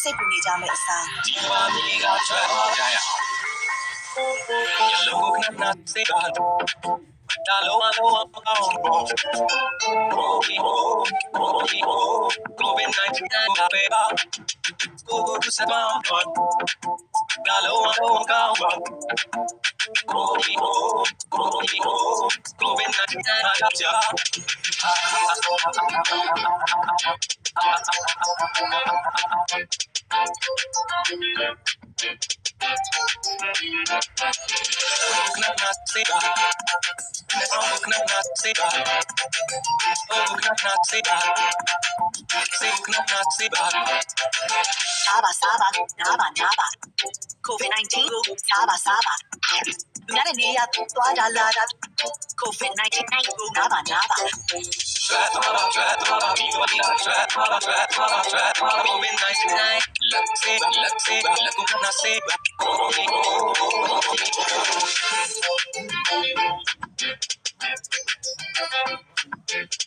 စိတ်ပူနေကြမယ့်အစား ဒီမှာမြေကထွက်သွားကြရအောင်ရလုံးကနတ်စေပါဒါလုံးမလုံးမကောင်းဘူးCOVID-19 ကပဲပါကိုကိုစပါတော့ဒါလုံးမလုံးကောင်းဘူး COVID-19 ကကြာ စားပါနားပါ COVID-19 ကိုစားပါလူများနေရသွားတာလာတာ COVID-19 ကိုနားပါ Let's